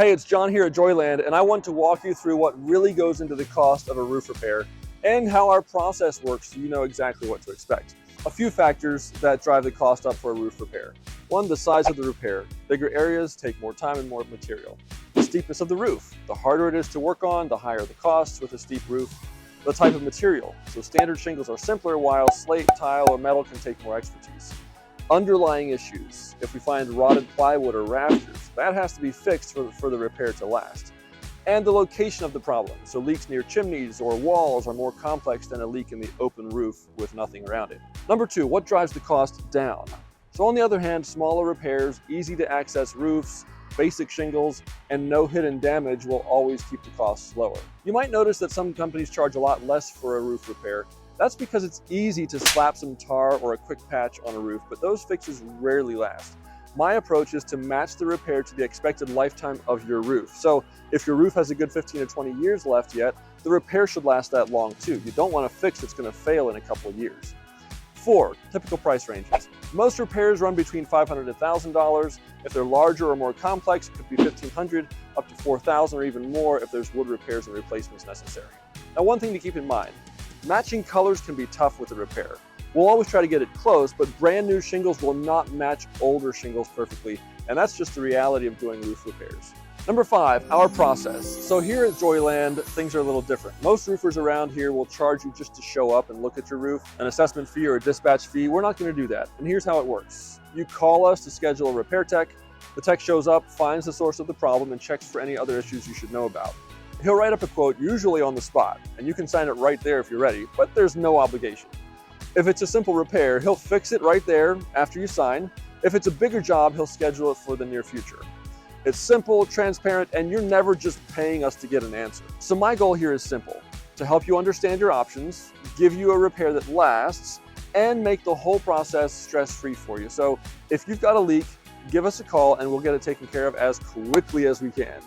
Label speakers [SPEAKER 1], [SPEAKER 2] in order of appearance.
[SPEAKER 1] Hey, it's John here at Joyland, and I want to walk you through what really goes into the cost of a roof repair and how our process works so you know exactly what to expect. A few factors that drive the cost up for a roof repair. One, the size of the repair. Bigger areas take more time and more material. The steepness of the roof. The harder it is to work on, the higher the costs with a steep roof. The type of material. So standard shingles are simpler, while slate, tile, or metal can take more expertise. Underlying issues. If we find rotted plywood or rafters, that has to be fixed for the repair to last. And the location of the problem. So leaks near chimneys or walls are more complex than a leak in the open roof with nothing around it. Number two, what drives the cost down? So on the other hand, smaller repairs, easy to access roofs, basic shingles, and no hidden damage will always keep the costs lower. You might notice that some companies charge a lot less for a roof repair. That's because it's easy to slap some tar or a quick patch on a roof, but those fixes rarely last. My approach is to match the repair to the expected lifetime of your roof. So if your roof has a good 15 or 20 years left yet, the repair should last that long too. You don't want a fix that's going to fail in a couple of years. 4. Typical price ranges. Most repairs run between $500 to $1,000. If they're larger or more complex, it could be $1,500 up to $4,000 or even more if there's wood repairs and replacements necessary. Now, one thing to keep in mind, matching colors can be tough with a repair. We'll always try to get it close, but brand new shingles will not match older shingles perfectly, and that's just the reality of doing roof repairs. Number 5, our process. So here at Joyland, things are a little different. Most roofers around here will charge you just to show up and look at your roof, an assessment fee or a dispatch fee. We're not going to do that, and here's how it works. You call us to schedule a repair tech. The tech shows up, finds the source of the problem, and checks for any other issues you should know about. He'll write up a quote, usually on the spot, and you can sign it right there if you're ready, but there's no obligation. If it's a simple repair, he'll fix it right there after you sign. If it's a bigger job, he'll schedule it for the near future. It's simple, transparent, and you're never just paying us to get an answer. So my goal here is simple, to help you understand your options, give you a repair that lasts, and make the whole process stress-free for you. So if you've got a leak, give us a call and we'll get it taken care of as quickly as we can.